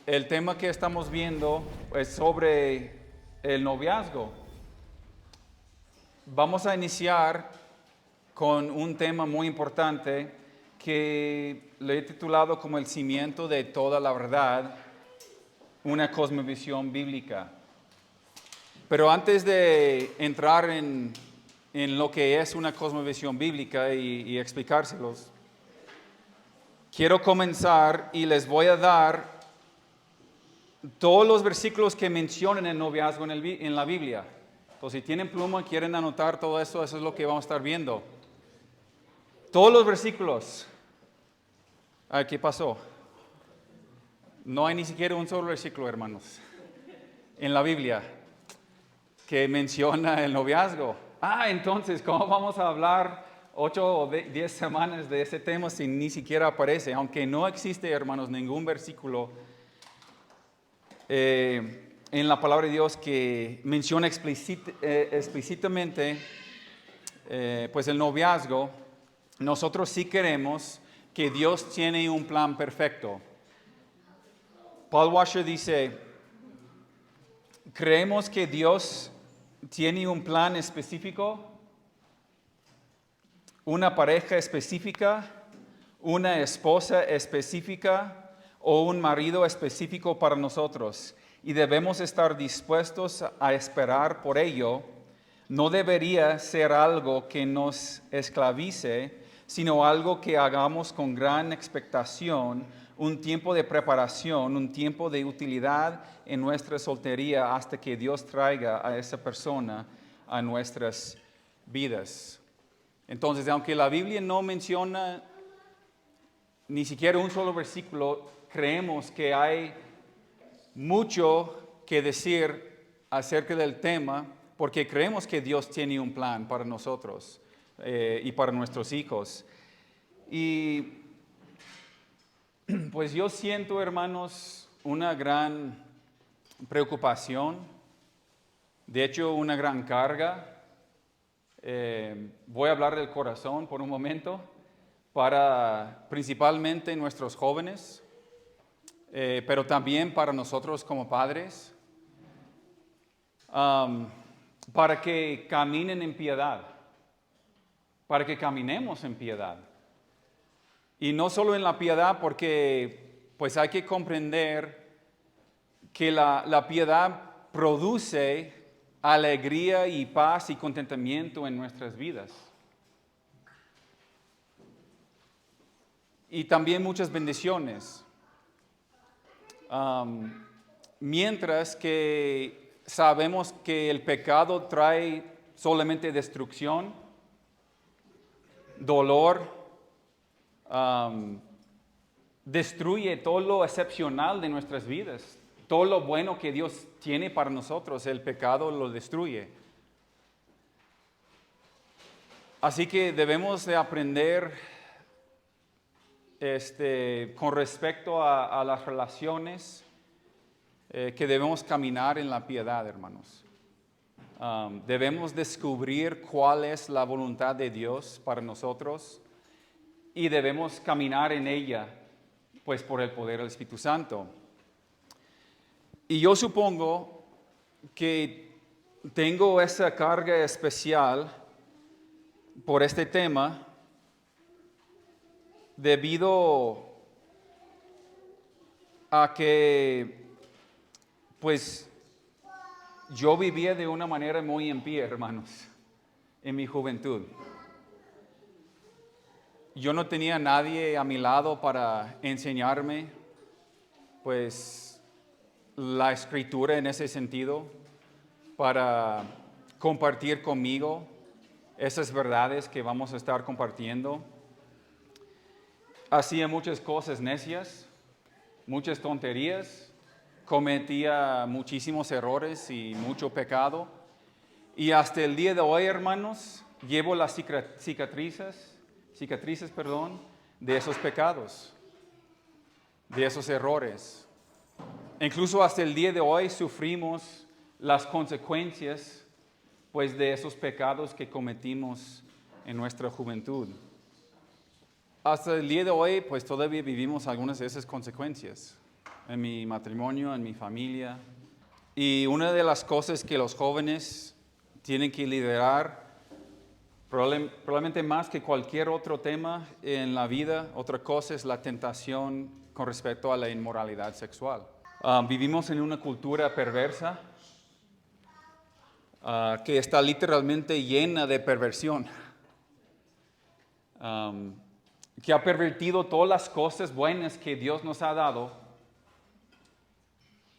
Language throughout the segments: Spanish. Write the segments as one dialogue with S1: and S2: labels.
S1: el tema que estamos viendo es sobre el noviazgo. Vamos a iniciar con un tema muy importante que le he titulado como el cimiento de toda la verdad, una cosmovisión bíblica. Pero antes de entrar en lo que es una cosmovisión bíblica y explicárselos, quiero comenzar y les voy a dar todos los versículos que mencionan el noviazgo en la Biblia. Entonces, si tienen pluma y quieren anotar todo eso, eso es lo que vamos a estar viendo. Todos los versículos. ¿Qué pasó? No hay ni siquiera un solo versículo, hermanos, en la Biblia que menciona el noviazgo. Entonces, ¿cómo vamos a hablar 8 o 10 semanas de ese tema si ni siquiera aparece? Aunque no existe, hermanos, ningún versículo en la palabra de Dios que menciona explícitamente pues el noviazgo. Nosotros sí queremos que Dios tiene un plan perfecto. Paul Washer dice, creemos que Dios tiene un plan específico, una pareja específica, una esposa específica o un marido específico para nosotros, y debemos estar dispuestos a esperar por ello. No debería ser algo que nos esclavice, sino algo que hagamos con gran expectación, un tiempo de preparación, un tiempo de utilidad en nuestra soltería hasta que Dios traiga a esa persona a nuestras vidas. Entonces, aunque la Biblia no menciona ni siquiera un solo versículo, creemos que hay mucho que decir acerca del tema, porque creemos que Dios tiene un plan para nosotros y para nuestros hijos. Y pues yo siento, hermanos, una gran preocupación, de hecho una gran carga. Voy a hablar del corazón por un momento, para principalmente nuestros jóvenes, pero también para nosotros como padres, para que caminen en piedad, para que caminemos en piedad. Y no solo en la piedad, porque pues hay que comprender que la piedad produce alegría y paz y contentamiento en nuestras vidas. Y también muchas bendiciones. Mientras que sabemos que el pecado trae solamente destrucción, dolor, destruye todo lo excepcional de nuestras vidas, todo lo bueno que Dios tiene para nosotros, el pecado lo destruye. Así que debemos de aprender con respecto a las relaciones, que debemos caminar en la piedad, hermanos. Debemos descubrir cuál es la voluntad de Dios para nosotros y debemos caminar en ella, pues por el poder del Espíritu Santo. Y yo supongo que tengo esa carga especial por este tema debido a que pues yo vivía de una manera muy impía, hermanos, en mi juventud. Yo no tenía nadie a mi lado para enseñarme, pues, la escritura en ese sentido, para compartir conmigo esas verdades que vamos a estar compartiendo. Hacía muchas cosas necias, muchas tonterías, cometía muchísimos errores y mucho pecado. Y hasta el día de hoy, hermanos, llevo las cicatrices, de esos pecados, de esos errores. Incluso hasta el día de hoy sufrimos las consecuencias, pues, de esos pecados que cometimos en nuestra juventud. Hasta el día de hoy, pues, todavía vivimos algunas de esas consecuencias. en mi matrimonio, en mi familia. Y una de las cosas que los jóvenes tienen que liderar, probablemente más que cualquier otro tema en la vida, otra cosa es la tentación con respecto a la inmoralidad sexual. Vivimos en una cultura perversa que está literalmente llena de perversión, que ha pervertido todas las cosas buenas que Dios nos ha dado.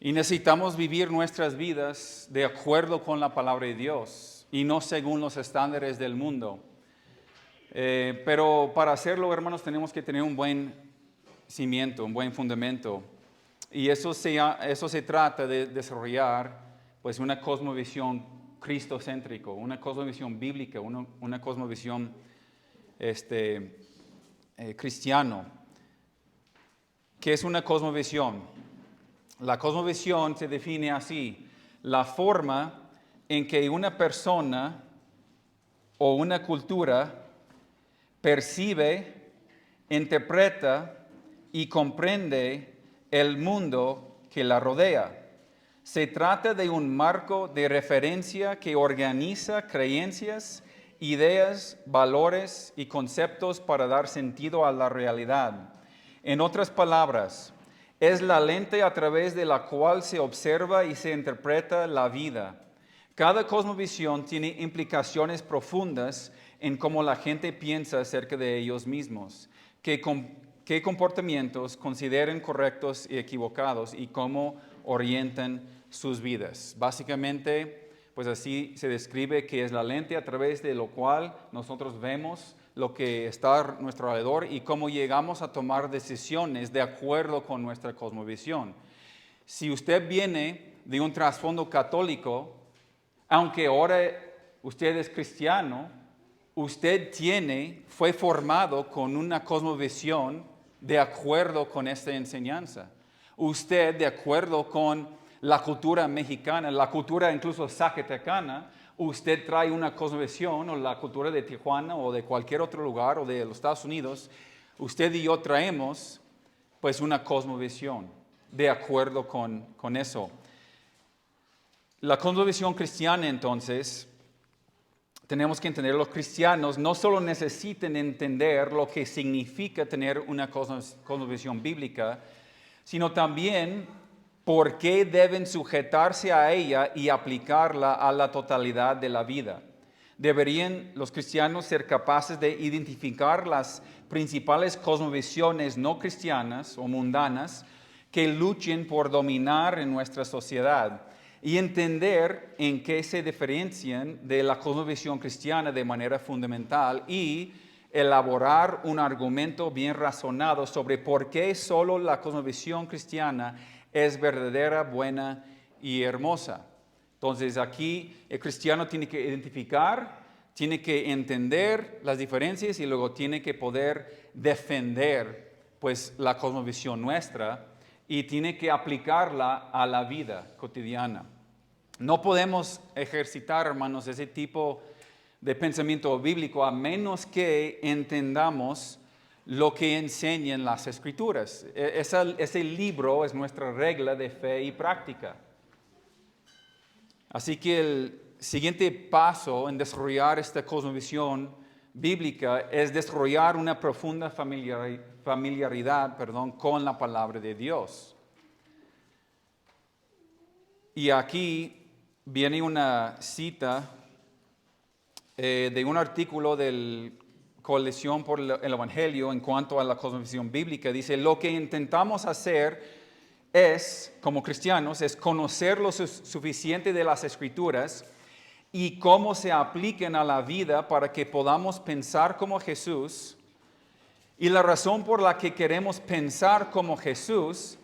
S1: Y necesitamos vivir nuestras vidas de acuerdo con la palabra de Dios y no según los estándares del mundo. Pero para hacerlo, hermanos, tenemos que tener un buen cimiento, un buen fundamento. Y eso se trata de desarrollar pues, una cosmovisión cristocéntrica, una cosmovisión bíblica, una cosmovisión cristiano. ¿Qué es una cosmovisión? La cosmovisión se define así: la forma en que una persona o una cultura percibe, interpreta y comprende el mundo que la rodea. Se trata de un marco de referencia que organiza creencias, ideas, valores y conceptos para dar sentido a la realidad. En otras palabras, es la lente a través de la cual se observa y se interpreta la vida. Cada cosmovisión tiene implicaciones profundas en cómo la gente piensa acerca de ellos mismos, qué comportamientos consideran correctos y equivocados y cómo orientan sus vidas. Básicamente, pues así se describe que es la lente a través de lo cual nosotros vemos lo que está a nuestro alrededor y cómo llegamos a tomar decisiones de acuerdo con nuestra cosmovisión. Si usted viene de un trasfondo católico, aunque ahora usted es cristiano, usted fue formado con una cosmovisión de acuerdo con esta enseñanza. Usted, de acuerdo con la cultura mexicana, la cultura incluso zacatecana, usted trae una cosmovisión, o la cultura de Tijuana o de cualquier otro lugar o de los Estados Unidos, usted y yo traemos pues una cosmovisión de acuerdo con eso. La cosmovisión cristiana, entonces, tenemos que entender, los cristianos no solo necesitan entender lo que significa tener una cosmovisión bíblica, sino también por qué deben sujetarse a ella y aplicarla a la totalidad de la vida. Deberían los cristianos ser capaces de identificar las principales cosmovisiones no cristianas o mundanas que luchen por dominar en nuestra sociedad y entender en qué se diferencian de la cosmovisión cristiana de manera fundamental y elaborar un argumento bien razonado sobre por qué solo la cosmovisión cristiana es verdadera, buena y hermosa. Entonces aquí el cristiano tiene que identificar, tiene que entender las diferencias y luego tiene que poder defender pues la cosmovisión nuestra y tiene que aplicarla a la vida cotidiana. No podemos ejercitar, hermanos, ese tipo de pensamiento bíblico a menos que entendamos lo que enseñan las Escrituras. Ese libro es nuestra regla de fe y práctica. Así que el siguiente paso en desarrollar esta cosmovisión bíblica es desarrollar una profunda familiaridad con la palabra de Dios. Y aquí viene una cita de un artículo del Coalición por el Evangelio en cuanto a la cosmovisión bíblica. Dice: lo que intentamos hacer como cristianos, es conocer lo suficiente de las Escrituras y cómo se aplican a la vida para que podamos pensar como Jesús. Y la razón por la que queremos pensar como Jesús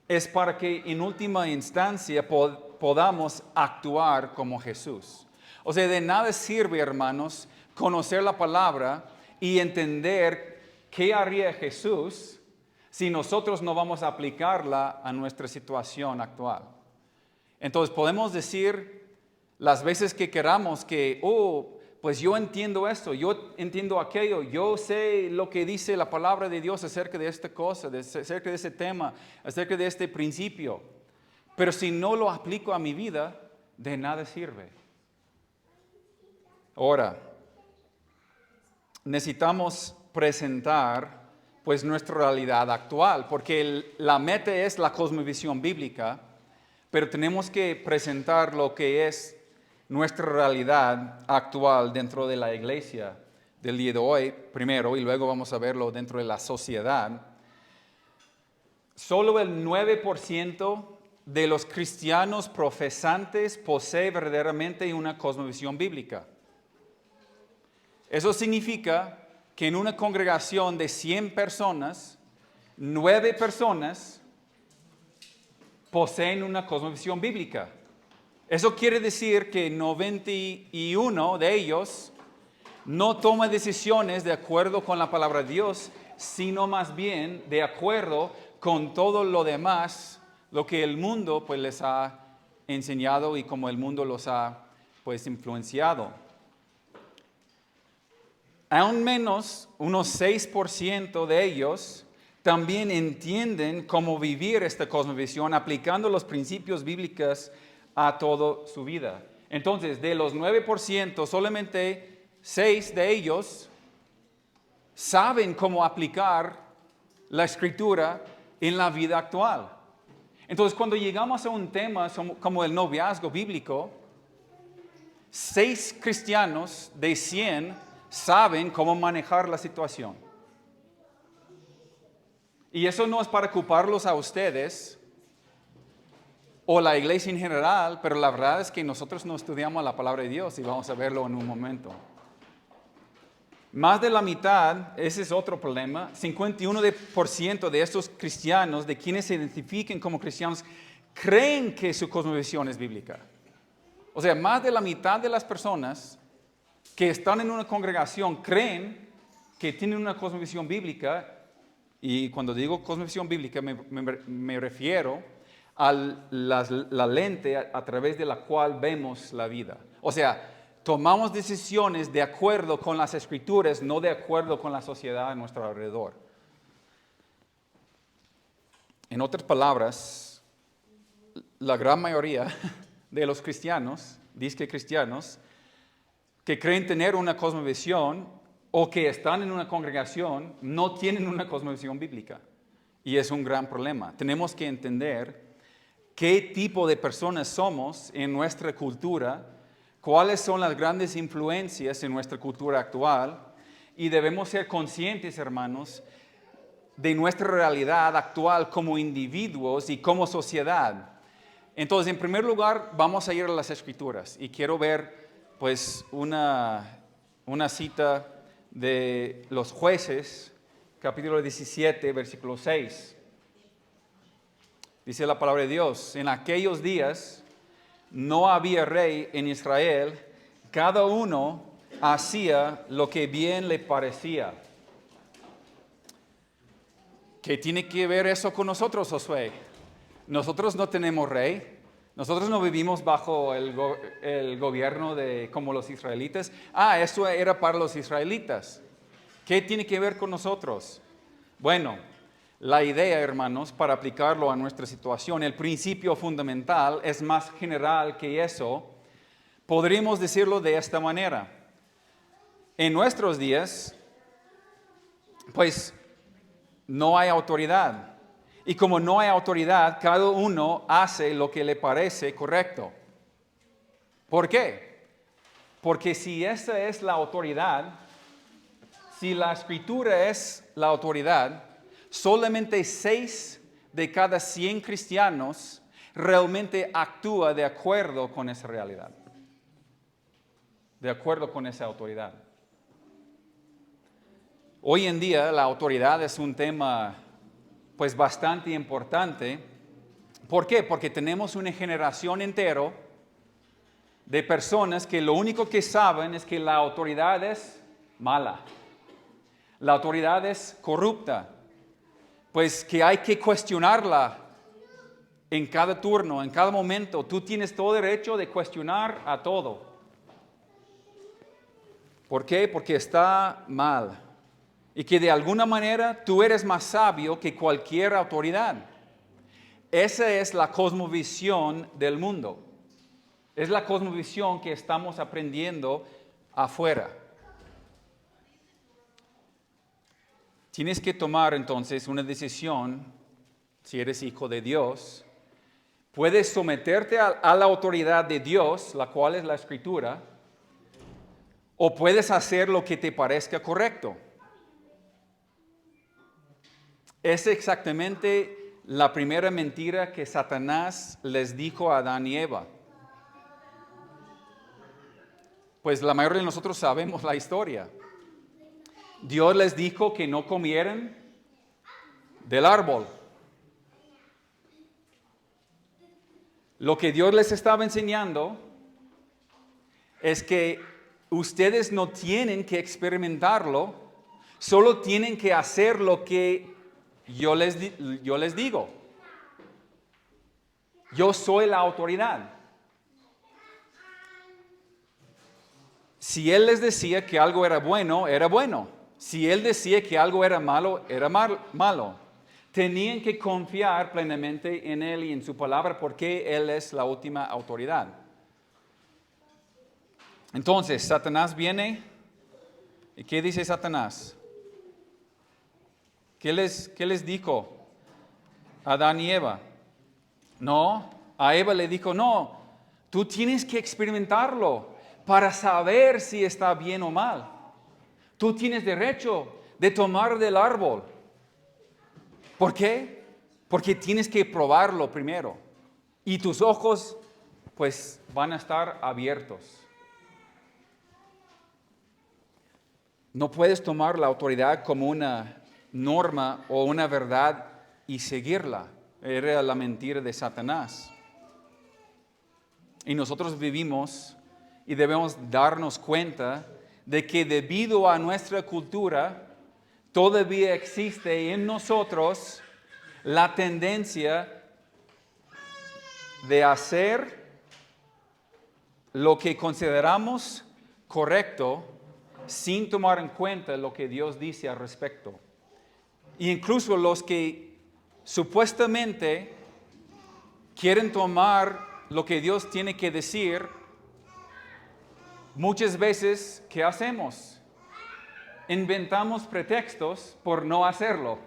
S1: es para que en última instancia podamos actuar como Jesús. O sea, de nada sirve, hermanos, conocer la palabra y entender qué haría Jesús si nosotros no vamos a aplicarla a nuestra situación actual. Entonces podemos decir las veces que queramos que, pues yo entiendo esto, yo entiendo aquello, yo sé lo que dice la palabra de Dios acerca de esta cosa, acerca de ese tema, acerca de este principio. Pero si no lo aplico a mi vida, de nada sirve. Ahora, necesitamos presentar pues nuestra realidad actual, porque la meta es la cosmovisión bíblica, pero tenemos que presentar lo que es nuestra realidad actual dentro de la iglesia del día de hoy, primero, y luego vamos a verlo dentro de la sociedad. Solo el 9% de los cristianos profesantes posee verdaderamente una cosmovisión bíblica. Eso significa que en una congregación de 100 personas, 9 personas poseen una cosmovisión bíblica. Eso quiere decir que 91 de ellos no toman decisiones de acuerdo con la palabra de Dios, sino más bien de acuerdo con todo lo demás, lo que el mundo pues les ha enseñado y como el mundo los ha pues influenciado. Aún menos unos 6% de ellos también entienden cómo vivir esta cosmovisión aplicando los principios bíblicos a toda su vida. Entonces, de los 9%, solamente 6 de ellos saben cómo aplicar la Escritura en la vida actual. Entonces, cuando llegamos a un tema como el noviazgo bíblico, 6 cristianos de 100 saben cómo manejar la situación. Y eso no es para culparlos a ustedes o la iglesia en general, pero la verdad es que nosotros no estudiamos la palabra de Dios y vamos a verlo en un momento. Más de la mitad, ese es otro problema, 51% de estos cristianos, de quienes se identifiquen como cristianos, creen que su cosmovisión es bíblica. O sea, más de la mitad de las personas que están en una congregación creen que tienen una cosmovisión bíblica, y cuando digo cosmovisión bíblica me refiero a la lente a través de la cual vemos la vida. O sea, tomamos decisiones de acuerdo con las Escrituras, no de acuerdo con la sociedad a nuestro alrededor. En otras palabras, la gran mayoría de los cristianos, disque cristianos, que creen tener una cosmovisión o que están en una congregación, no tienen una cosmovisión bíblica. Y es un gran problema. Tenemos que entender qué tipo de personas somos en nuestra cultura, cuáles son las grandes influencias en nuestra cultura actual, y debemos ser conscientes, hermanos, de nuestra realidad actual como individuos y como sociedad. Entonces, en primer lugar, vamos a ir a las Escrituras, y quiero ver pues una cita de los Jueces, capítulo 17, versículo 6. Dice la palabra de Dios: en aquellos días no había rey en Israel, cada uno hacía lo que bien le parecía. ¿Qué tiene que ver eso con nosotros, Josué? Nosotros no tenemos rey, nosotros no vivimos bajo el gobierno como los israelitas. Eso era para los israelitas. ¿Qué tiene que ver con nosotros? Bueno, la idea, hermanos, para aplicarlo a nuestra situación, el principio fundamental es más general que eso. Podríamos decirlo de esta manera: en nuestros días, pues, no hay autoridad. Y como no hay autoridad, cada uno hace lo que le parece correcto. ¿Por qué? Porque si esa es la autoridad, si la Escritura es la autoridad, solamente 6 de cada 100 cristianos realmente actúa de acuerdo con esa realidad, de acuerdo con esa autoridad. Hoy en día la autoridad es un tema pues bastante importante. ¿Por qué? Porque tenemos una generación entera de personas que lo único que saben es que la autoridad es mala, la autoridad es corrupta, pues que hay que cuestionarla en cada turno, en cada momento. Tú tienes todo derecho de cuestionar a todo. ¿Por qué? Porque está mal. Y que de alguna manera tú eres más sabio que cualquier autoridad. Esa es la cosmovisión del mundo. Es la cosmovisión que estamos aprendiendo afuera. Tienes que tomar entonces una decisión, si eres hijo de Dios. Puedes someterte a la autoridad de Dios, la cual es la Escritura, o puedes hacer lo que te parezca correcto. Es exactamente la primera mentira que Satanás les dijo a Adán y Eva. Pues la mayoría de nosotros sabemos la historia. Dios les dijo que no comieran del árbol. Lo que Dios les estaba enseñando es que ustedes no tienen que experimentarlo, solo tienen que hacer lo que yo les digo. Yo soy la autoridad. Si Él les decía que algo era bueno, era bueno. Si Él decía que algo era malo, era malo. Tenían que confiar plenamente en Él y en su palabra porque Él es la última autoridad. Entonces, Satanás viene. ¿Y qué dice Satanás? ¿Qué les dijo a Adán y Eva? No, a Eva le dijo, no, tú tienes que experimentarlo para saber si está bien o mal. Tú tienes derecho de tomar del árbol. ¿Por qué? Porque tienes que probarlo primero. Y tus ojos, pues, van a estar abiertos. No puedes tomar la autoridad como una norma o una verdad y seguirla. Era la mentira de Satanás. Y nosotros vivimos y debemos darnos cuenta de que debido a nuestra cultura, todavía existe en nosotros la tendencia de hacer lo que consideramos correcto sin tomar en cuenta lo que Dios dice al respecto. E incluso los que supuestamente quieren tomar lo que Dios tiene que decir, muchas veces, ¿qué hacemos? Inventamos pretextos por no hacerlo.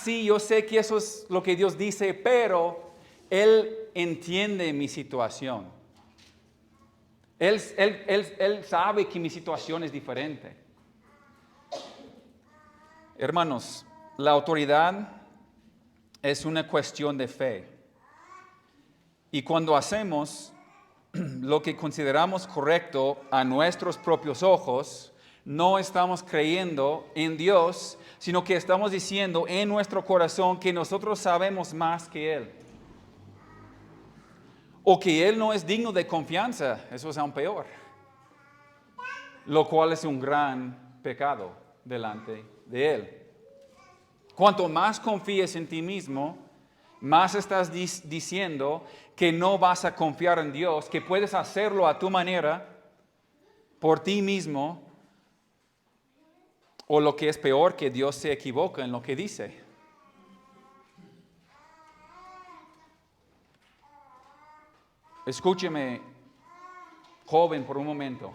S1: Sí, yo sé que eso es lo que Dios dice, pero Él entiende mi situación. Él sabe que mi situación es diferente. Hermanos, la autoridad es una cuestión de fe. Y cuando hacemos lo que consideramos correcto a nuestros propios ojos, no estamos creyendo en Dios, sino que estamos diciendo en nuestro corazón que nosotros sabemos más que Él. O que Él no es digno de confianza, eso es aún peor. Lo cual es un gran pecado delante de Él. Cuanto más confíes en ti mismo, más estás diciendo que no vas a confiar en Dios, que puedes hacerlo a tu manera, por ti mismo, o lo que es peor, que Dios se equivoca en lo que dice. Escúcheme, joven, por un momento.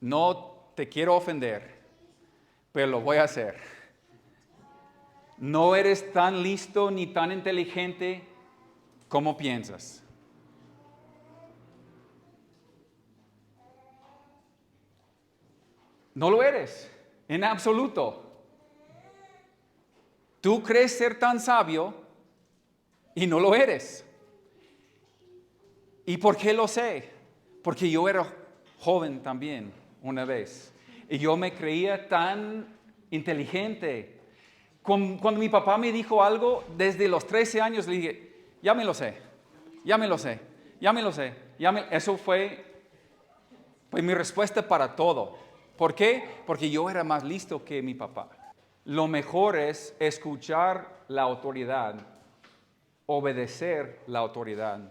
S1: No te quiero ofender, pero lo voy a hacer. No eres tan listo ni tan inteligente como piensas. No lo eres, en absoluto. Tú crees ser tan sabio y no lo eres. ¿Y por qué lo sé? Porque yo era joven también una vez. Y yo me creía tan inteligente. Cuando mi papá me dijo algo, desde los 13 años le dije, ya me lo sé. Eso fue mi respuesta para todo. ¿Por qué? Porque yo era más listo que mi papá. Lo mejor es escuchar la autoridad, obedecer la autoridad,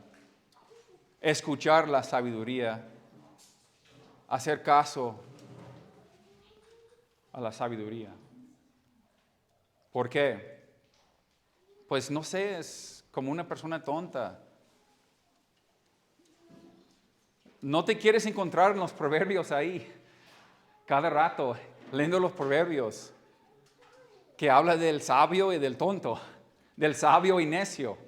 S1: escuchar la sabiduría hacer caso a la sabiduría. ¿Por qué? Pues no sé, es como una persona tonta. No te quieres encontrar en los proverbios ahí, cada rato, leyendo los proverbios, que habla del sabio y del tonto, del sabio y necio.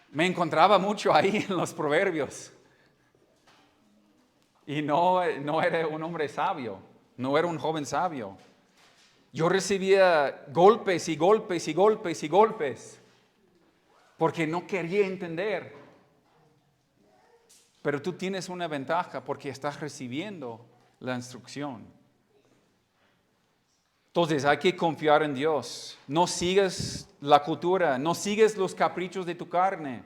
S1: Me encontraba mucho ahí en los proverbios. Y no era un hombre sabio, no era un joven sabio. Yo recibía golpes y golpes y golpes y golpes, porque no quería entender. Pero tú tienes una ventaja porque estás recibiendo la instrucción. Entonces hay que confiar en Dios. No sigas la cultura, no sigues los caprichos de tu carne.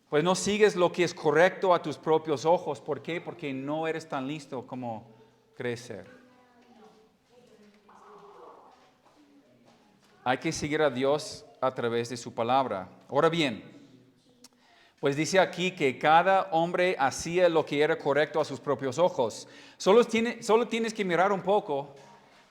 S1: Pues no sigues lo que es correcto a tus propios ojos. ¿Por qué? Porque no eres tan listo como crees ser. Hay que seguir a Dios a través de su palabra. Ahora bien, pues dice aquí que cada hombre hacía lo que era correcto a sus propios ojos. Solo tienes que mirar un poco,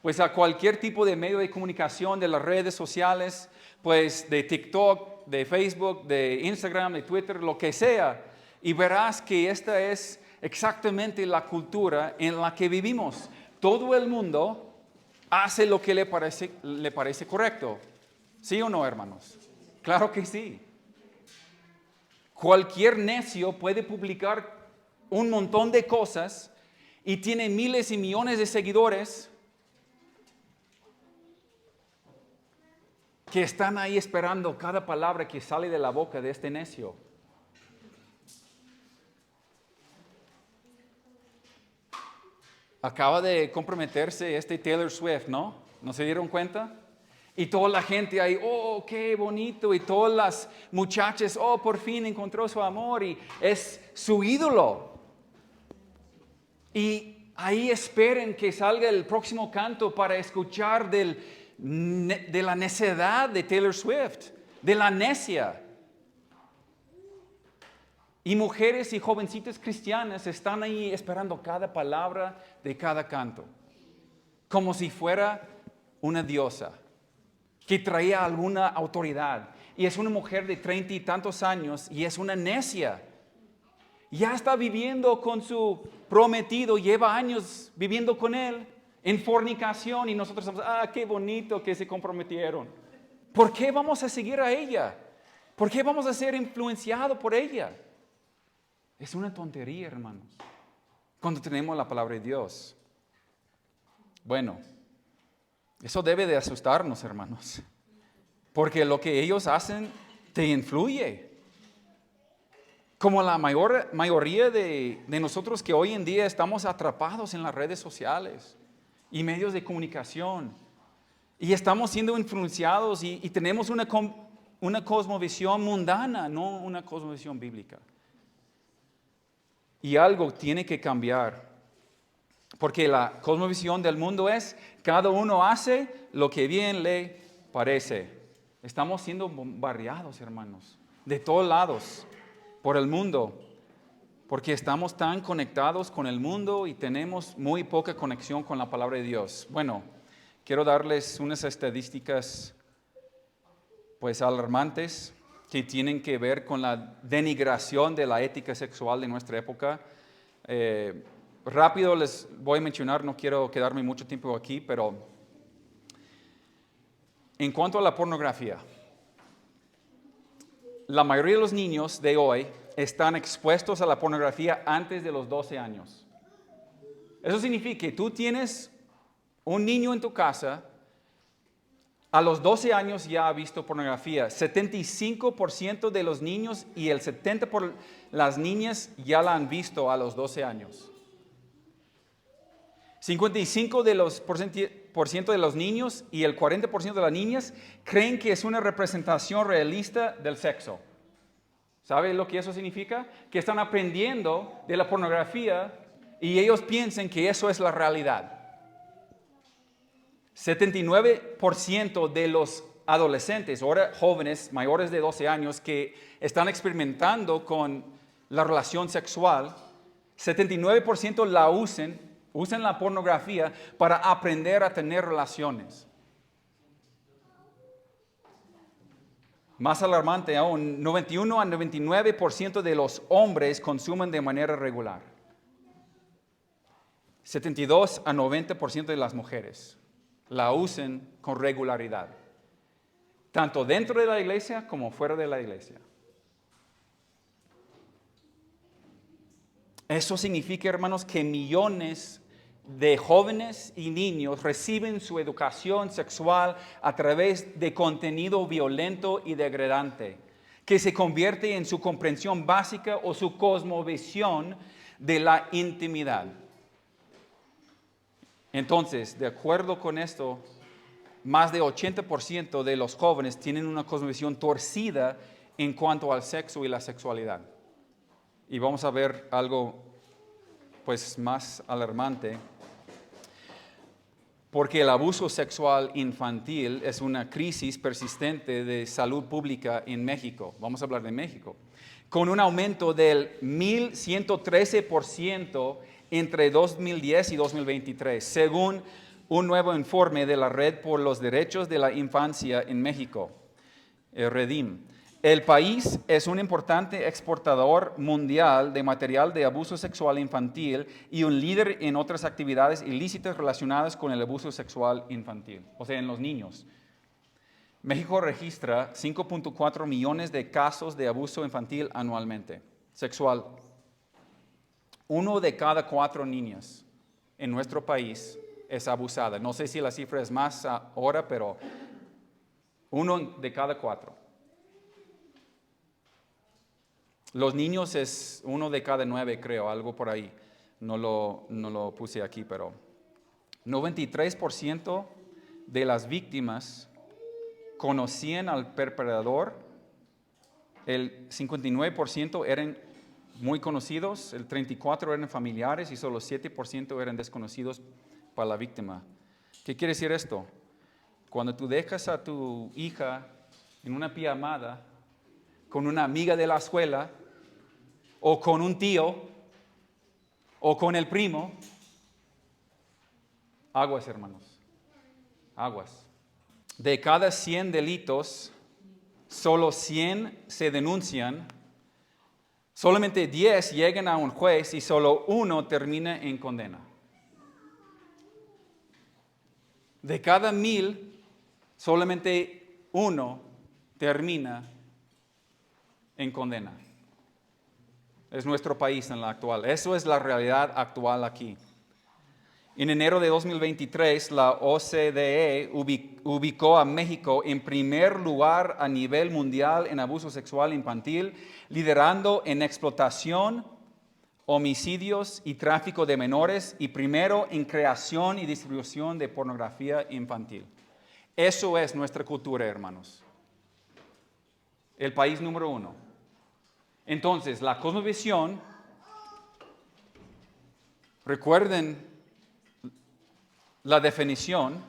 S1: pues a cualquier tipo de medio de comunicación, de las redes sociales, pues de TikTok, de Facebook, de Instagram, de Twitter, lo que sea, y verás que esta es exactamente la cultura en la que vivimos. Todo el mundo hace lo que le parece correcto. ¿Sí o no, hermanos? Claro que sí. Cualquier necio puede publicar un montón de cosas y tiene miles y millones de seguidores que están ahí esperando cada palabra que sale de la boca de este necio. Acaba de comprometerse Taylor Swift, ¿no? ¿No se dieron cuenta? Y toda la gente ahí, oh, qué bonito. Y todas las muchachas, oh, por fin encontró su amor y es su ídolo. Y ahí esperen que salga el próximo canto para escuchar de la necedad de Taylor Swift, de la necia. Y mujeres y jovencitas cristianas están ahí esperando cada palabra de cada canto, como si fuera una diosa que traía alguna autoridad. Y es una mujer de 30 y tantos años y es una necia. Ya está viviendo con su prometido, lleva años viviendo con él en fornicación y nosotros estamos, qué bonito que se comprometieron. ¿Por qué vamos a seguir a ella? ¿Por qué vamos a ser influenciados por ella? Es una tontería, hermanos, cuando tenemos la palabra de Dios. Bueno, eso debe de asustarnos, hermanos, porque lo que ellos hacen te influye. Como la mayoría de nosotros que hoy en día estamos atrapados en las redes sociales y medios de comunicación y estamos siendo influenciados y tenemos una cosmovisión mundana, no una cosmovisión bíblica. Y algo tiene que cambiar, porque la cosmovisión del mundo es, cada uno hace lo que bien le parece. Estamos siendo bombardeados, hermanos, de todos lados, por el mundo, porque estamos tan conectados con el mundo y tenemos muy poca conexión con la palabra de Dios. Bueno, quiero darles unas estadísticas, pues, alarmantes, que tienen que ver con la denigración de la ética sexual de nuestra época. Rápido les voy a mencionar, no quiero quedarme mucho tiempo aquí, pero en cuanto a la pornografía, la mayoría de los niños de hoy están expuestos a la pornografía antes de los 12 años. Eso significa que tú tienes un niño en tu casa, a los 12 años ya ha visto pornografía. 75% de los niños y el 70% por las niñas ya la han visto a los 12 años. 55% de los niños y el 40% de las niñas creen que es una representación realista del sexo. ¿Sabe lo que eso significa? Que están aprendiendo de la pornografía y ellos piensan que eso es la realidad. 79% de los adolescentes, ahora jóvenes mayores de 12 años, que están experimentando con la relación sexual, 79% la usan la pornografía para aprender a tener relaciones. Más alarmante aún, 91 a 99% de los hombres consumen de manera regular. 72 a 90% de las mujeres la usan con regularidad, tanto dentro de la iglesia como fuera de la iglesia. Eso significa, hermanos, que millones de jóvenes y niños reciben su educación sexual a través de contenido violento y degradante, que se convierte en su comprensión básica o su cosmovisión de la intimidad. Entonces, de acuerdo con esto, más de 80% de los jóvenes tienen una cosmovisión torcida en cuanto al sexo y la sexualidad. Y vamos a ver algo pues más alarmante, porque el abuso sexual infantil es una crisis persistente de salud pública en México. Vamos a hablar de México. Con un aumento del 1,113% entre 2010 y 2023, según un nuevo informe de la Red por los Derechos de la Infancia en México, REDIM. El país es un importante exportador mundial de material de abuso sexual infantil y un líder en otras actividades ilícitas relacionadas con el abuso sexual infantil, o sea, en los niños. México registra 5.4 millones de casos de abuso infantil anualmente, sexual. 1 de cada 4 niñas en nuestro país es abusada. No sé si la cifra es más ahora, pero 1 de cada 4. Los niños es 1 de cada 9, creo, algo por ahí. No lo puse aquí, pero 93% de las víctimas conocían al perpetrador, el 59% eran muy conocidos, el 34% eran familiares y solo 7% eran desconocidos para la víctima. ¿Qué quiere decir esto? Cuando tú dejas a tu hija en una pijamada con una amiga de la escuela, o con un tío, o con el primo, aguas, hermanos, aguas. De cada 100 delitos, solo 100 se denuncian, solamente 10 llegan a un juez y solo 1 termina en condena. De cada 1,000, solamente 1 termina en condena. Es nuestro país en la actual. Eso es la realidad actual aquí. En enero de 2023, la OCDE ubicó a México en primer lugar a nivel mundial en abuso sexual infantil, liderando en explotación, homicidios y tráfico de menores, y primero en creación y distribución de pornografía infantil. Eso es nuestra cultura, hermanos. El país número 1. Entonces, la cosmovisión, recuerden la definición,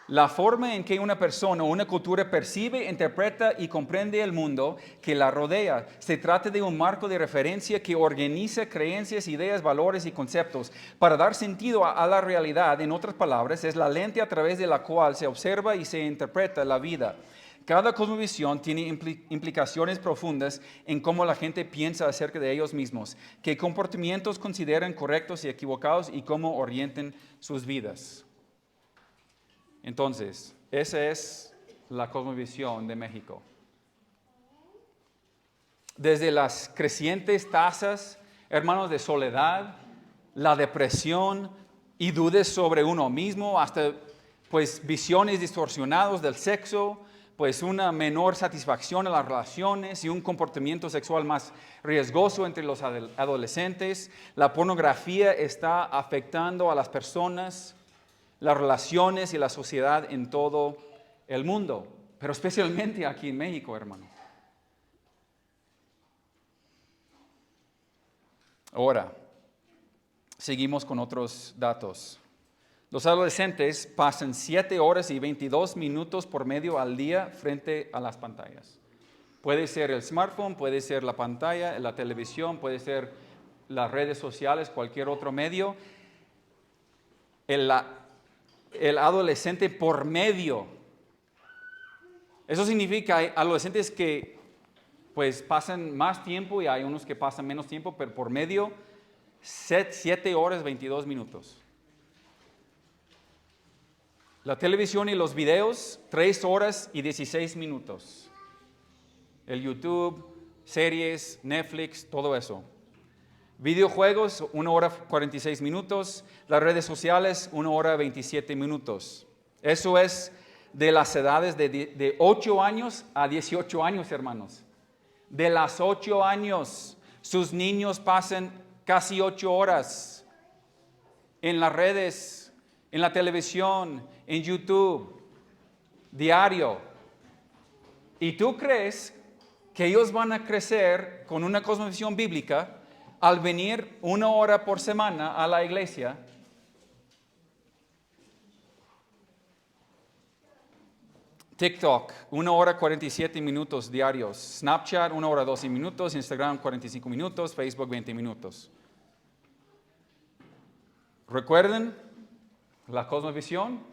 S1: la forma en que una persona o una cultura percibe, interpreta y comprende el mundo que la rodea. Se trata de un marco de referencia que organiza creencias, ideas, valores y conceptos para dar sentido a la realidad. En otras palabras, es la lente a través de la cual se observa y se interpreta la vida. Cada cosmovisión tiene implicaciones profundas en cómo la gente piensa acerca de ellos mismos, qué comportamientos consideran correctos y equivocados y cómo orientan sus vidas. Entonces, esa es la cosmovisión de México. Desde las crecientes tasas, hermanos, de soledad, la depresión y dudas sobre uno mismo, hasta pues visiones distorsionadas del sexo, pues una menor satisfacción en las relaciones y un comportamiento sexual más riesgoso entre los adolescentes. La pornografía está afectando a las personas, las relaciones y la sociedad en todo el mundo, pero especialmente aquí en México, hermano. Ahora, seguimos con otros datos. Los adolescentes pasan 7 horas y 22 minutos por medio al día frente a las pantallas. Puede ser el smartphone, puede ser la pantalla, la televisión, puede ser las redes sociales, cualquier otro medio. El adolescente por medio. Eso significa hay adolescentes que pues pasan más tiempo y hay unos que pasan menos tiempo, pero por medio 7 horas 22 minutos. La televisión y los videos 3 horas y 16 minutos. El YouTube, series, Netflix, todo eso. Videojuegos, 1 hora 46 minutos. Las redes sociales, 1 hora 27 minutos. Eso es de las edades de 8 años a 18 años, hermanos. De las 8 años, sus niños pasan casi 8 horas en las redes, en la televisión, en YouTube, diario. ¿Y tú crees que ellos van a crecer con una cosmovisión bíblica al venir 1 hora por semana a la iglesia? TikTok, 1 hora 47 minutos diarios. Snapchat, 1 hora 12 minutos. Instagram, 45 minutos. Facebook, 20 minutos. ¿Recuerden la cosmovisión?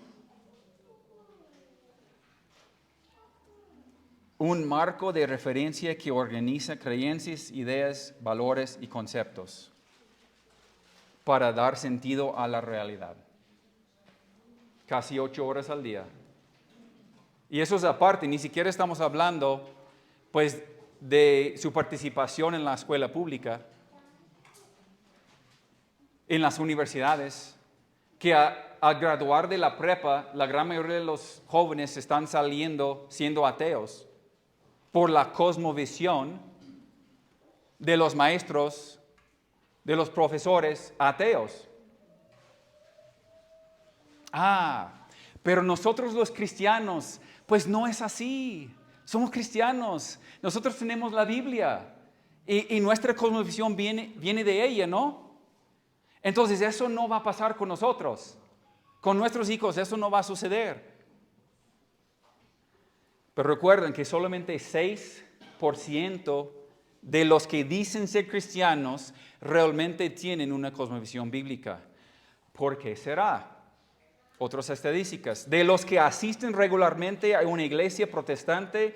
S1: Un marco de referencia que organiza creencias, ideas, valores y conceptos para dar sentido a la realidad. Casi 8 horas al día. Y eso es aparte, ni siquiera estamos hablando pues de su participación en la escuela pública, en las universidades, que al graduar de la prepa, la gran mayoría de los jóvenes están saliendo siendo ateos por la cosmovisión de los maestros, de los profesores ateos. Pero nosotros los cristianos, pues no es así. Somos cristianos. Nosotros tenemos la Biblia. Y nuestra cosmovisión viene de ella, ¿no? Entonces eso no va a pasar con nosotros. Con nuestros hijos eso no va a suceder. Pero recuerden que solamente 6% de los que dicen ser cristianos realmente tienen una cosmovisión bíblica. ¿Por qué será? Otras estadísticas. De los que asisten regularmente a una iglesia protestante,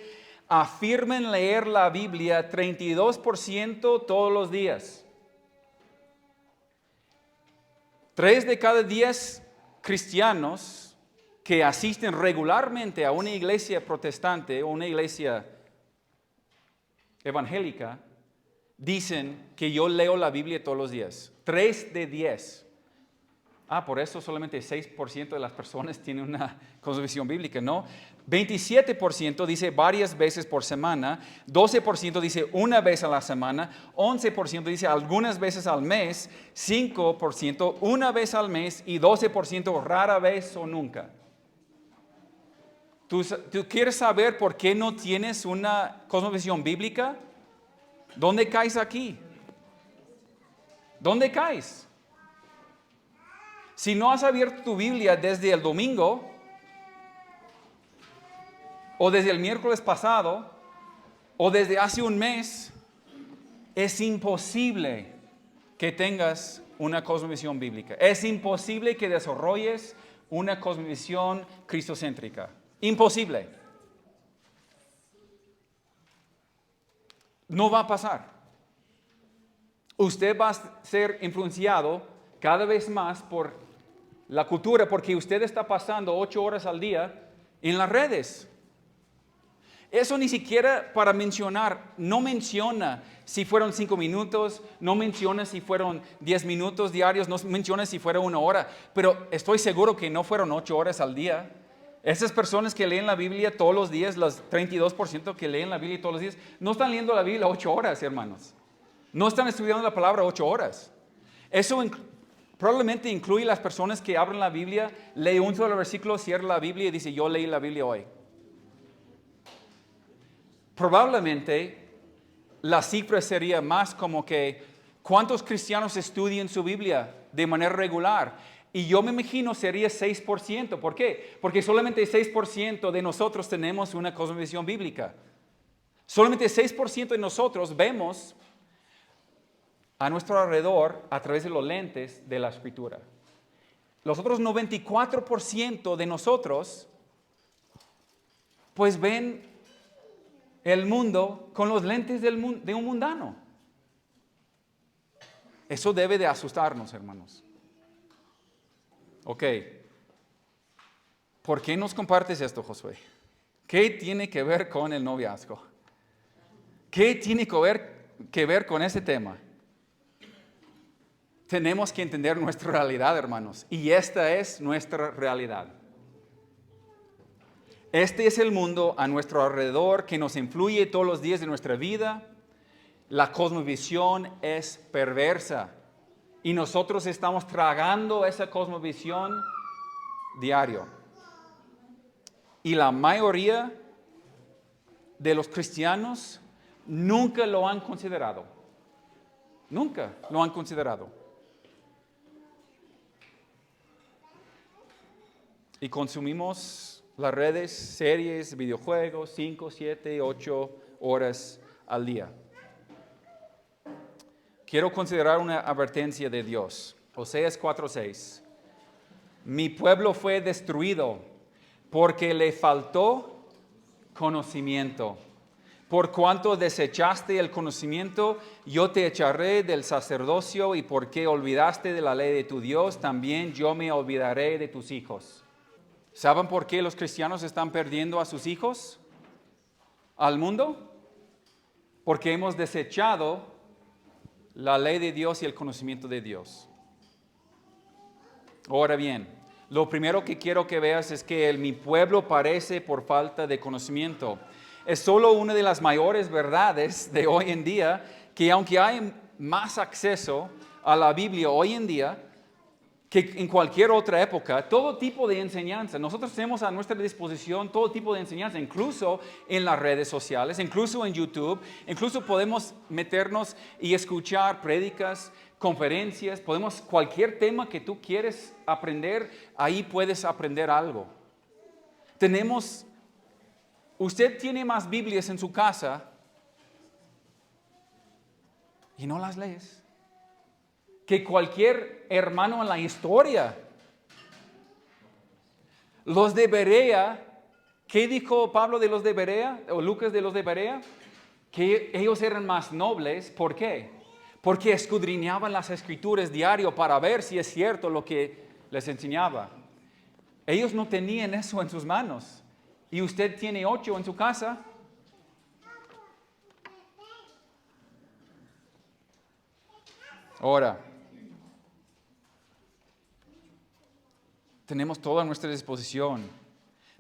S1: afirman leer la Biblia 32% todos los días. 3 de cada 10 cristianos que asisten regularmente a una iglesia protestante o una iglesia evangélica dicen que yo leo la Biblia todos los días. 3 de 10. Por eso solamente 6% de las personas tienen una cosmovisión bíblica, ¿no? 27% dice varias veces por semana, 12% dice una vez a la semana, 11% dice algunas veces al mes, 5% una vez al mes y 12% rara vez o nunca. ¿Tú quieres saber por qué no tienes una cosmovisión bíblica? ¿Dónde caes aquí? ¿Dónde caes? Si no has abierto tu Biblia desde el domingo o desde el miércoles pasado o desde hace un mes, es imposible que tengas una cosmovisión bíblica. Es imposible que desarrolles una cosmovisión cristocéntrica. Imposible. No va a pasar. Usted va a ser influenciado cada vez más por la cultura, porque usted está pasando 8 horas al día en las redes. Eso ni siquiera para mencionar, no menciona si fueron 5 minutos, no menciona si fueron 10 minutos diarios, no menciona si fuera 1 hora, pero estoy seguro que no fueron 8 horas al día. Esas personas que leen la Biblia todos los días, los 32% que leen la Biblia todos los días, no están leyendo la Biblia 8 horas, hermanos. No están estudiando la palabra 8 horas. Eso probablemente incluye las personas que abren la Biblia, leen un solo versículo, cierran la Biblia y dicen, yo leí la Biblia hoy. Probablemente la cifra sería más como que, ¿cuántos cristianos estudian su Biblia de manera regular? Y yo me imagino sería 6%. ¿Por qué? Porque solamente 6% de nosotros tenemos una cosmovisión bíblica. Solamente 6% de nosotros vemos a nuestro alrededor a través de los lentes de la Escritura. Los otros 94% de nosotros pues ven el mundo con los lentes de un mundano. Eso debe de asustarnos, hermanos. Ok. ¿Por qué nos compartes esto, Josué? ¿Qué tiene que ver con el noviazgo? ¿Qué tiene que ver con ese tema? Tenemos que entender nuestra realidad, hermanos. Y esta es nuestra realidad. Este es el mundo a nuestro alrededor que nos influye todos los días de nuestra vida. La cosmovisión es perversa. Y nosotros estamos tragando esa cosmovisión diario. Y la mayoría de los cristianos nunca lo han considerado. Nunca lo han considerado. Y consumimos las redes, series, videojuegos, 5, 7, 8 horas al día. Quiero considerar una advertencia de Dios. Oseas 4:6. Mi pueblo fue destruido porque le faltó conocimiento. Por cuanto desechaste el conocimiento, yo te echaré del sacerdocio, y porque olvidaste de la ley de tu Dios, también yo me olvidaré de tus hijos. ¿Saben por qué los cristianos están perdiendo a sus hijos al mundo? Porque hemos desechado la ley de Dios y el conocimiento de Dios. Ahora bien, lo primero que quiero que veas es que mi pueblo parece por falta de conocimiento. Es solo una de las mayores verdades de hoy en día, que aunque hay más acceso a la Biblia hoy en día que en cualquier otra época, todo tipo de enseñanza, nosotros tenemos a nuestra disposición todo tipo de enseñanza, incluso en las redes sociales, incluso en YouTube, incluso podemos meternos y escuchar prédicas, conferencias, cualquier tema que tú quieres aprender, ahí puedes aprender algo. Usted tiene más Biblias en su casa y no las lees que cualquier hermano en la historia. Los de Berea, ¿qué dijo Pablo de los de Berea? O Lucas de los de Berea, que ellos eran más nobles. ¿Por qué? Porque escudriñaban las escrituras diario para ver si es cierto lo que les enseñaba. Ellos no tenían eso en sus manos. ¿Y usted tiene 8 en su casa? Ahora, tenemos todo a nuestra disposición.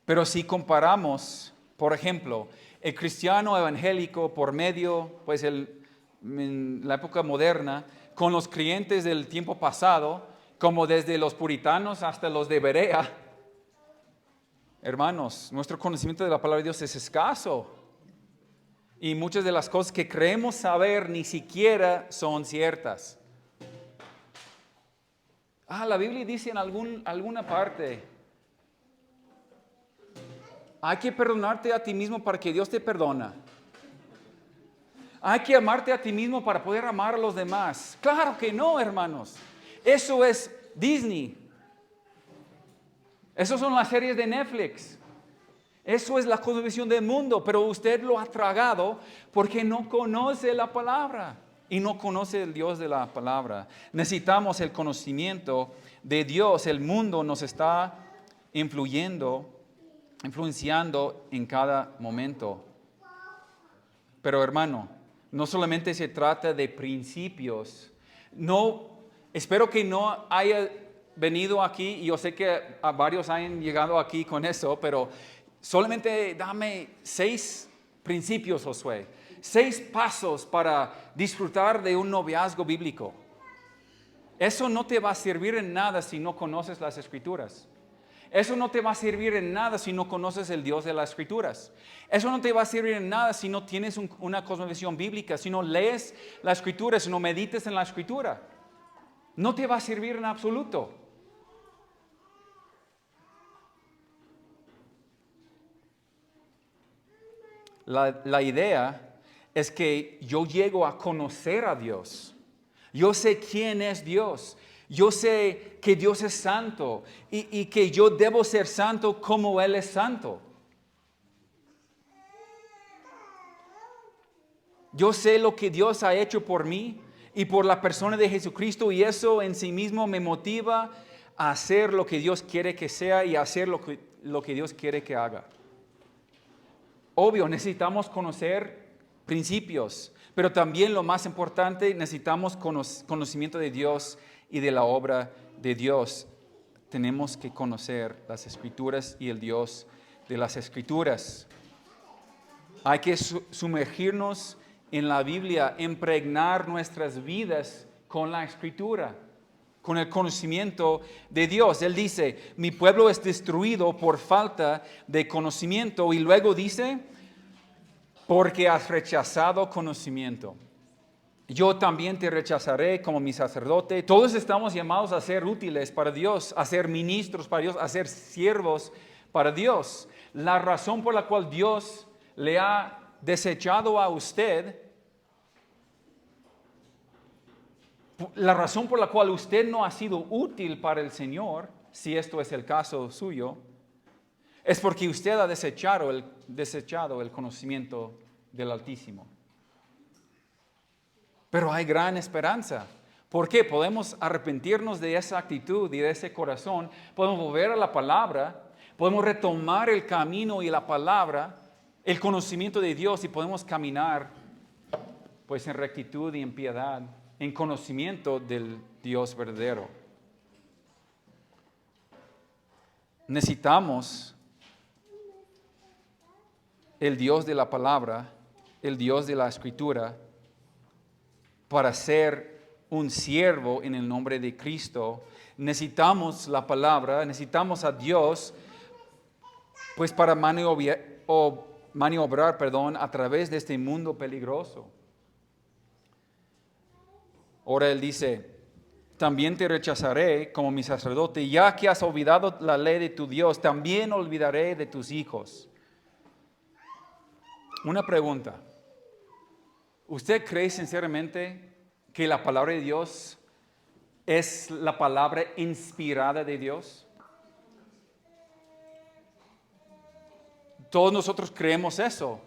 S1: Pero si comparamos, por ejemplo, el cristiano evangélico por medio, pues en la época moderna, con los creyentes del tiempo pasado, como desde los puritanos hasta los de Berea, hermanos, nuestro conocimiento de la palabra de Dios es escaso. Y muchas de las cosas que creemos saber ni siquiera son ciertas. La Biblia dice en alguna parte, hay que perdonarte a ti mismo para que Dios te perdona. Hay que amarte a ti mismo para poder amar a los demás. Claro que no, hermanos. Eso es Disney. Eso son las series de Netflix. Eso es la cosmovisión del mundo, pero usted lo ha tragado porque no conoce la palabra y no conoce el Dios de la palabra. Necesitamos el conocimiento de Dios. El mundo nos está influenciando en cada momento. Pero hermano, no solamente se trata de principios. Espero que no haya venido aquí, y yo sé que a varios han llegado aquí con eso, pero solamente dame 6 principios, Josué. 6 pasos para disfrutar de un noviazgo bíblico. Eso no te va a servir en nada si no conoces las Escrituras. Eso no te va a servir en nada si no conoces el Dios de las Escrituras. Eso no te va a servir en nada si no tienes una cosmovisión bíblica, si no lees la Escritura, si no medites en la Escritura. No te va a servir en absoluto. La idea es que yo llego a conocer a Dios. Yo sé quién es Dios. Yo sé que Dios es santo y que yo debo ser santo como Él es santo. Yo sé lo que Dios ha hecho por mí y por la persona de Jesucristo, y eso en sí mismo me motiva a hacer lo que Dios quiere que sea y a hacer lo que Dios quiere que haga. Obvio, necesitamos conocer principios, pero también lo más importante, necesitamos conocimiento de Dios y de la obra de Dios. Tenemos que conocer las Escrituras y el Dios de las Escrituras. Hay que sumergirnos en la Biblia, impregnar nuestras vidas con la Escritura, con el conocimiento de Dios. Él dice, mi pueblo es destruido por falta de conocimiento. Y luego dice, porque has rechazado conocimiento. Yo también te rechazaré como mi sacerdote. Todos estamos llamados a ser útiles para Dios, a ser ministros para Dios, a ser siervos para Dios. La razón por la cual Dios le ha desechado a usted, la razón por la cual usted no ha sido útil para el Señor, si esto es el caso suyo, es porque usted ha desechado el conocimiento del Altísimo. Pero hay gran esperanza. ¿Por qué? Podemos arrepentirnos de esa actitud y de ese corazón. Podemos volver a la palabra. Podemos retomar el camino y la palabra, el conocimiento de Dios, y podemos caminar pues en rectitud y en piedad, en conocimiento del Dios verdadero. Necesitamos el Dios de la palabra, el Dios de la Escritura, para ser un siervo en el nombre de Cristo. Necesitamos la palabra, necesitamos a Dios, pues para maniobrar, a través de este mundo peligroso. Ahora Él dice, también te rechazaré como mi sacerdote, ya que has olvidado la ley de tu Dios, también olvidaré de tus hijos. Una pregunta. ¿Usted cree sinceramente que la palabra de Dios es la palabra inspirada de Dios? Todos nosotros creemos eso.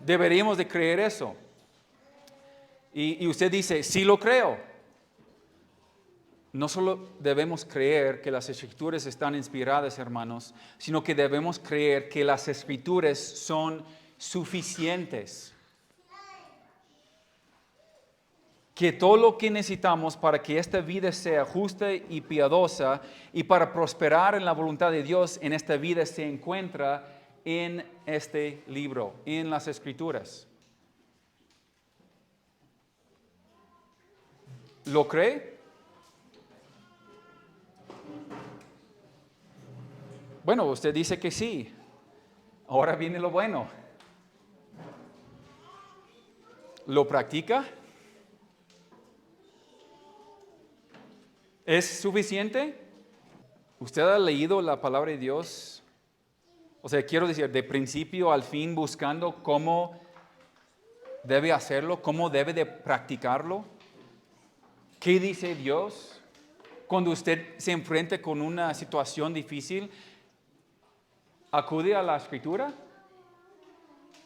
S1: Deberíamos de creer eso. Y usted dice, sí lo creo. No solo debemos creer que las Escrituras están inspiradas, hermanos, sino que debemos creer que las Escrituras son suficientes. Que todo lo que necesitamos para que esta vida sea justa y piadosa y para prosperar en la voluntad de Dios en esta vida se encuentra en este libro, en las Escrituras. ¿Lo cree? Bueno, usted dice que sí. Ahora viene lo bueno. ¿Lo practica? ¿Es suficiente? ¿Usted ha leído la palabra de Dios? O sea, quiero decir, de principio al fin buscando cómo debe hacerlo, cómo debe de practicarlo. ¿Qué dice Dios? Cuando usted se enfrenta con una situación difícil, ¿acude a la Escritura?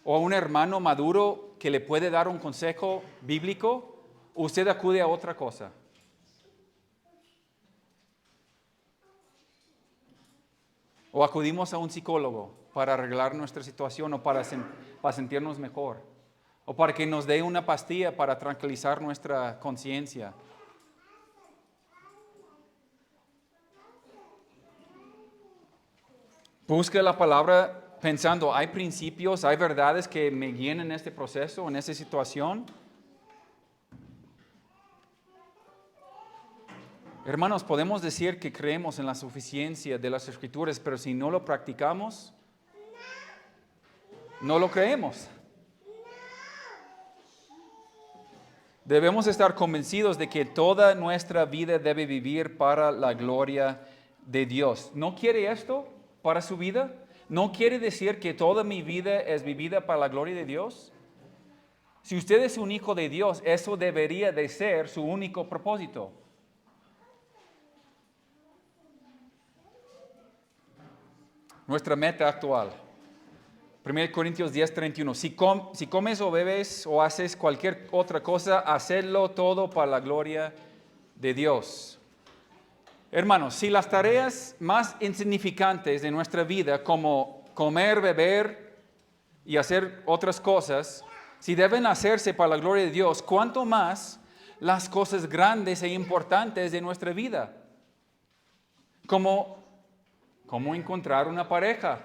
S1: ¿O a un hermano maduro que le puede dar un consejo bíblico? ¿O usted acude a otra cosa? ¿O acudimos a un psicólogo para arreglar nuestra situación o para sentirnos mejor? ¿O para que nos dé una pastilla para tranquilizar nuestra conciencia? Busque la palabra pensando, ¿hay principios, hay verdades que me guíen en este proceso, en esta situación? Hermanos, podemos decir que creemos en la suficiencia de las Escrituras, pero si no lo practicamos, no lo creemos. Debemos estar convencidos de que toda nuestra vida debe vivir para la gloria de Dios. ¿No quiere esto para su vida? ¿no quiere decir que toda mi vida es vivida para la gloria de Dios? Si usted es un hijo de Dios, eso debería de ser su único propósito. Nuestra meta actual. 1 Corintios 10:31. Si comes o bebes o haces cualquier otra cosa, hacedlo todo para la gloria de Dios. Hermanos, si las tareas más insignificantes de nuestra vida, como comer, beber y hacer otras cosas, si deben hacerse para la gloria de Dios, ¿cuánto más las cosas grandes e importantes de nuestra vida? Como encontrar una pareja,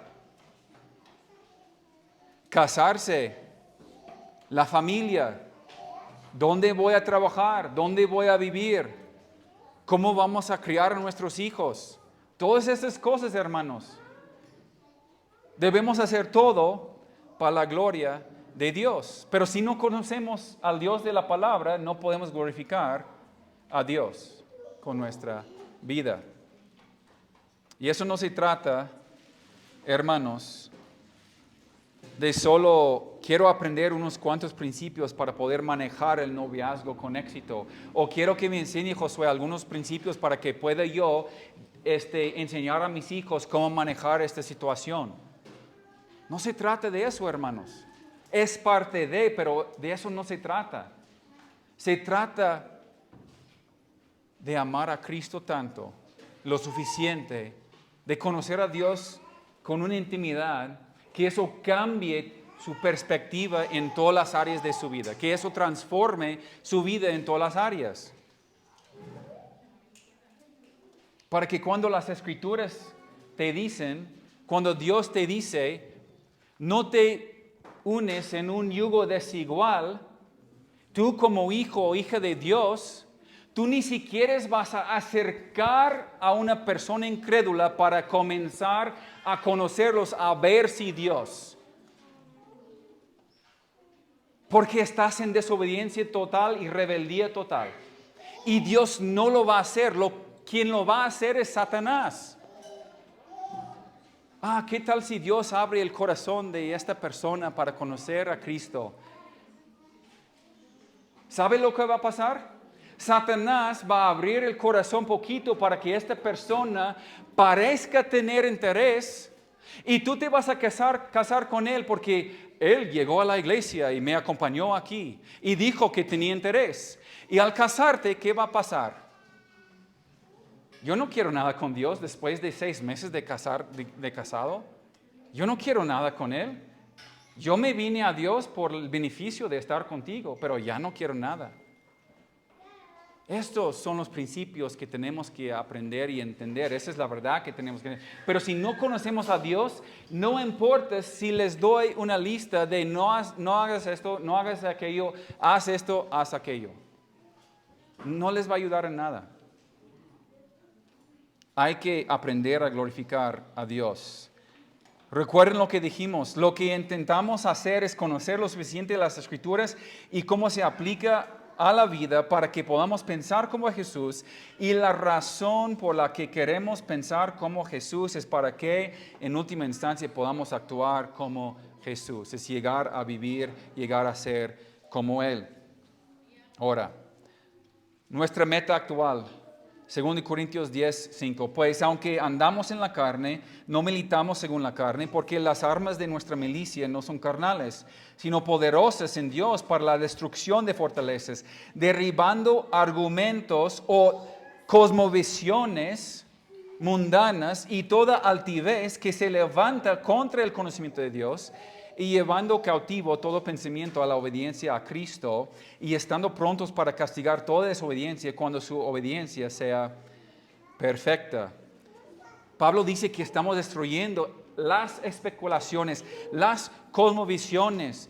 S1: casarse, la familia, dónde voy a trabajar, dónde voy a vivir, cómo vamos a criar a nuestros hijos. Todas esas cosas, hermanos, debemos hacer todo para la gloria de Dios. Pero si no conocemos al Dios de la palabra, no podemos glorificar a Dios con nuestra vida. Y eso no se trata, hermanos, de solo quiero aprender unos cuantos principios para poder manejar el noviazgo con éxito. O quiero que me enseñe Josué algunos principios para que pueda yo enseñar a mis hijos cómo manejar esta situación. No se trata de eso, hermanos. Es parte de, pero de eso no se trata. Se trata de amar a Cristo tanto, lo suficiente, de conocer a Dios con una intimidad, que eso cambie su perspectiva en todas las áreas de su vida, que eso transforme su vida en todas las áreas. Para que cuando las Escrituras te dicen, cuando Dios te dice, no te unes en un yugo desigual, tú como hijo o hija de Dios, tú ni siquiera vas a acercar a una persona incrédula para comenzar a conocerlos, a ver si Dios. Porque estás en desobediencia total y rebeldía total. Y Dios no lo va a hacer. Quien lo va a hacer es Satanás. ¿Qué tal si Dios abre el corazón de esta persona para conocer a Cristo? ¿Sabe lo que va a pasar? Satanás va a abrir el corazón poquito para que esta persona parezca tener interés y tú te vas a casar con él porque él llegó a la iglesia y me acompañó aquí y dijo que tenía interés. Y al casarte, ¿qué va a pasar? Yo no quiero nada con Dios después de 6 meses de casado. Yo no quiero nada con Él. Yo me vine a Dios por el beneficio de estar contigo, pero ya no quiero nada. Estos son los principios que tenemos que aprender y entender. Esa es la verdad que tenemos que entender. Pero si no conocemos a Dios, no importa si les doy una lista de no hagas esto, no hagas aquello, haz esto, haz aquello. No les va a ayudar en nada. Hay que aprender a glorificar a Dios. Recuerden lo que dijimos. Lo que intentamos hacer es conocer lo suficiente de las Escrituras y cómo se aplica a la vida para que podamos pensar como Jesús. Y la razón por la que queremos pensar como Jesús es para que en última instancia podamos actuar como Jesús. Es llegar a vivir, llegar a ser como Él. Ahora, nuestra meta actual. 2 Corintios 10:5. Pues aunque andamos en la carne, no militamos según la carne, porque las armas de nuestra milicia no son carnales, sino poderosas en Dios para la destrucción de fortalezas, derribando argumentos o cosmovisiones mundanas y toda altivez que se levanta contra el conocimiento de Dios, y llevando cautivo todo pensamiento a la obediencia a Cristo y estando prontos para castigar toda desobediencia cuando su obediencia sea perfecta. Pablo dice que estamos destruyendo las especulaciones, las cosmovisiones,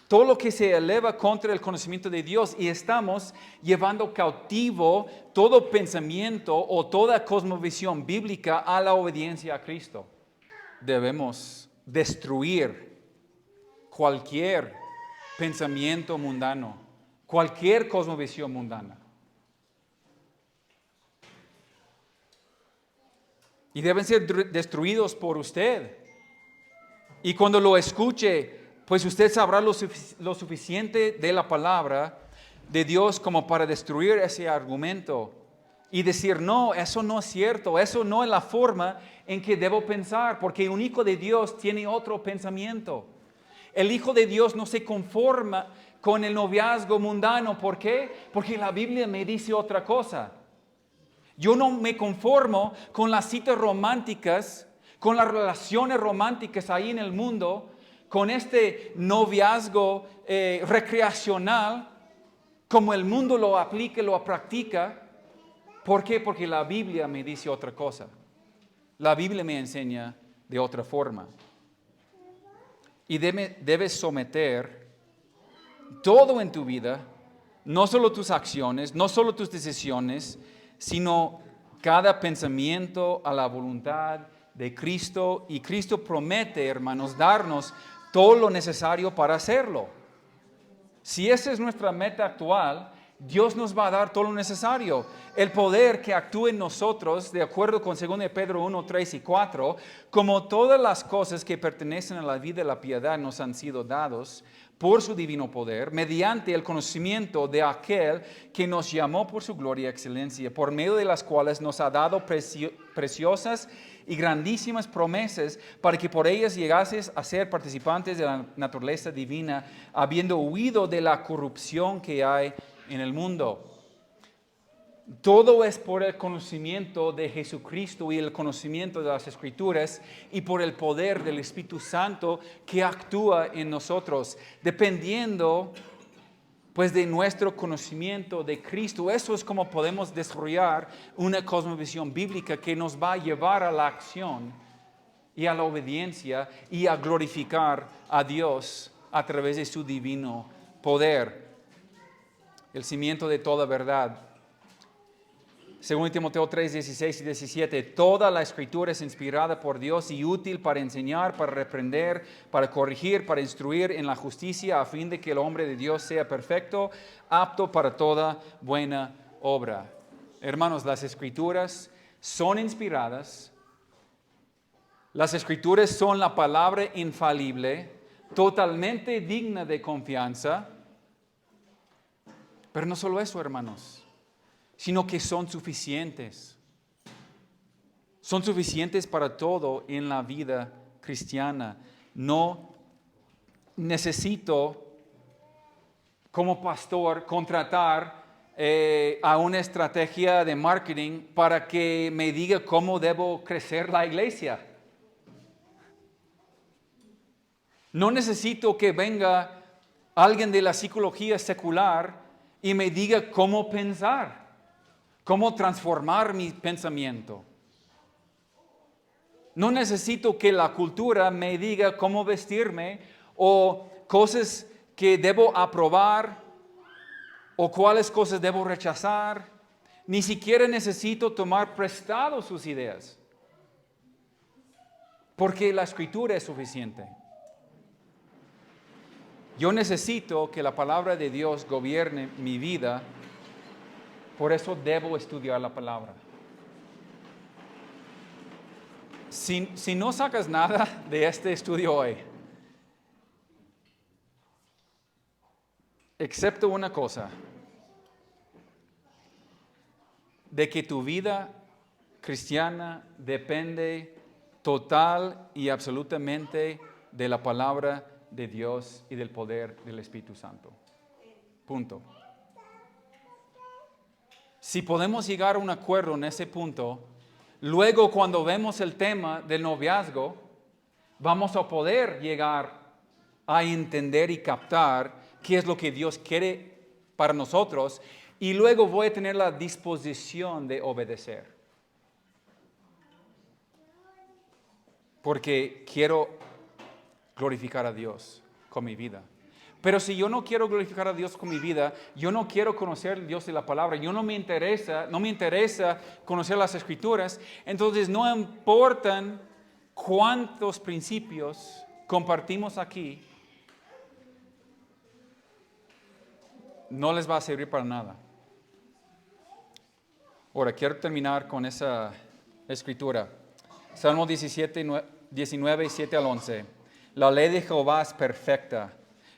S1: todo lo que se eleva contra el conocimiento de Dios y estamos llevando cautivo todo pensamiento o toda cosmovisión bíblica a la obediencia a Cristo. Debemos destruir cualquier pensamiento mundano, cualquier cosmovisión mundana. Y deben ser destruidos por usted, Y cuando lo escuche, pues usted sabrá lo suficiente de la palabra de Dios como para destruir ese argumento y decir, no, eso no es cierto, eso no es la forma en que debo pensar, porque un hijo de Dios tiene otro pensamiento. El hijo de Dios no se conforma con el noviazgo mundano. ¿Por qué? Porque la Biblia me dice otra cosa. Yo no me conformo con las citas románticas, con las relaciones románticas ahí en el mundo, con este noviazgo recreacional, como el mundo lo aplica, lo practica. ¿Por qué? Porque la Biblia me dice otra cosa. La Biblia me enseña de otra forma. Y debes someter todo en tu vida, no solo tus acciones, no solo tus decisiones, sino cada pensamiento a la voluntad de Cristo. Y Cristo promete, hermanos, darnos todo lo necesario para hacerlo. Si esa es nuestra meta actual, Dios nos va a dar todo lo necesario. El poder que actúe en nosotros, de acuerdo con 2 Pedro 1, 3 y 4, como todas las cosas que pertenecen a la vida y la piedad nos han sido dados por su divino poder, mediante el conocimiento de aquel que nos llamó por su gloria y excelencia, por medio de las cuales nos ha dado preciosas y grandísimas promesas, para que por ellas llegases a ser participantes de la naturaleza divina, habiendo huido de la corrupción que hay en el mundo. Todo es por el conocimiento de Jesucristo y el conocimiento de las Escrituras y por el poder del Espíritu Santo que actúa en nosotros, dependiendo pues de nuestro conocimiento de Cristo. Eso es como podemos desarrollar una cosmovisión bíblica que nos va a llevar a la acción y a la obediencia y a glorificar a Dios a través de su divino poder. El cimiento de toda verdad. Según Timoteo 3, 16 y 17, toda la Escritura es inspirada por Dios y útil para enseñar, para reprender, para corregir, para instruir en la justicia, a fin de que el hombre de Dios sea perfecto, apto para toda buena obra. Hermanos, las Escrituras son inspiradas. Las Escrituras son la palabra infalible, totalmente digna de confianza. Pero no solo eso, hermanos, sino que son suficientes. Son suficientes para todo en la vida cristiana. No necesito, como pastor, contratar a una estrategia de marketing para que me diga cómo debo crecer la iglesia. No necesito que venga alguien de la psicología secular y me diga cómo pensar. ¿Cómo transformar mi pensamiento? No necesito que la cultura me diga cómo vestirme o cosas que debo aprobar o cuáles cosas debo rechazar. Ni siquiera necesito tomar prestado sus ideas, porque la Escritura es suficiente. Yo necesito que la palabra de Dios gobierne mi vida. Por eso debo estudiar la palabra. Si no sacas nada de este estudio hoy, excepto una cosa, de que tu vida cristiana depende total y absolutamente de la palabra de Dios y del poder del Espíritu Santo. Punto. Si podemos llegar a un acuerdo en ese punto, luego cuando vemos el tema del noviazgo, vamos a poder llegar a entender y captar qué es lo que Dios quiere para nosotros, y luego voy a tener la disposición de obedecer. Porque quiero glorificar a Dios con mi vida. Pero si yo no quiero glorificar a Dios con mi vida, yo no quiero conocer a Dios y la palabra, no me interesa conocer las Escrituras, entonces no importan cuántos principios compartimos aquí, no les va a servir para nada. Ahora, quiero terminar con esa escritura. Salmo 19, 7 al 11. La ley de Jehová es perfecta,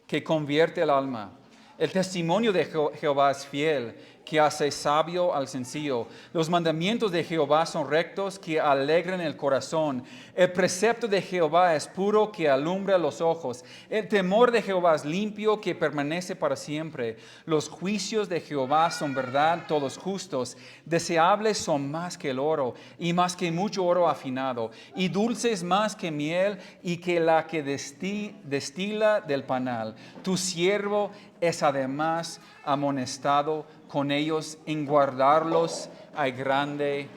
S1: que convierte el alma. El testimonio de Jehová es fiel, que hace sabio al sencillo. Los mandamientos de Jehová son rectos, que alegran el corazón. El precepto de Jehová es puro, que alumbra los ojos. El temor de Jehová es limpio, que permanece para siempre. Los juicios de Jehová son verdad, todos justos. Deseables son más que el oro, y más que mucho oro afinado, y dulces más que miel, y que la que destila del panal. Tu siervo es además amonestado con ellos, en guardarlos hay grande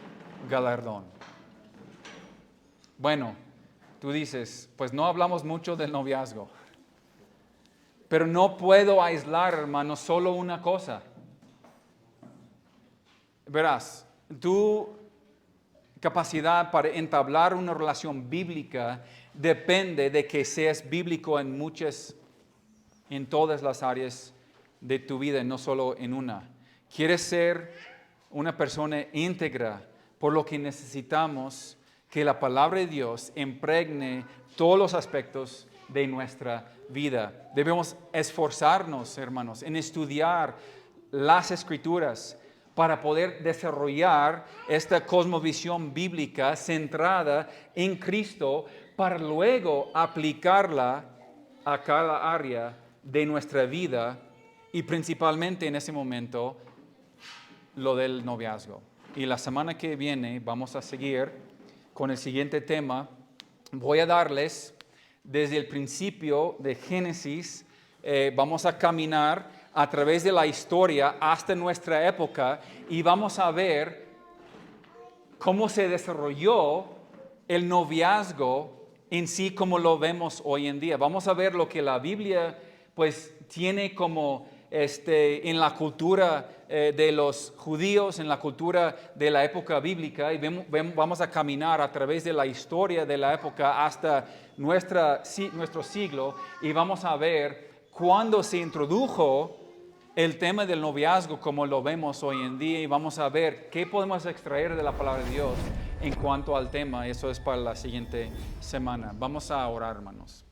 S1: galardón. Bueno, tú dices, pues no hablamos mucho del noviazgo, pero no puedo aislar, hermano, solo una cosa. Verás, tu capacidad para entablar una relación bíblica depende de que seas bíblico en todas las áreas de tu vida, no solo en una. ¿Quieres ser una persona íntegra? Por lo que necesitamos que la palabra de Dios impregne todos los aspectos de nuestra vida. Debemos esforzarnos, hermanos, en estudiar las Escrituras para poder desarrollar esta cosmovisión bíblica centrada en Cristo, para luego aplicarla a cada área de nuestra vida, y principalmente en ese momento lo del noviazgo. Y la semana que viene vamos a seguir con el siguiente tema. Voy a darles desde el principio de Génesis, vamos a caminar a través de la historia hasta nuestra época, y vamos a ver cómo se desarrolló el noviazgo en sí, como lo vemos hoy en día. Vamos a ver lo que la Biblia pues tiene como en la cultura de los judíos, en la cultura de la época bíblica, y vamos a caminar a través de la historia de la época hasta nuestro siglo, y vamos a ver cuándo se introdujo el tema del noviazgo como lo vemos hoy en día, y vamos a ver qué podemos extraer de la palabra de Dios en cuanto al tema. Eso es para la siguiente semana. Vamos a orar, hermanos.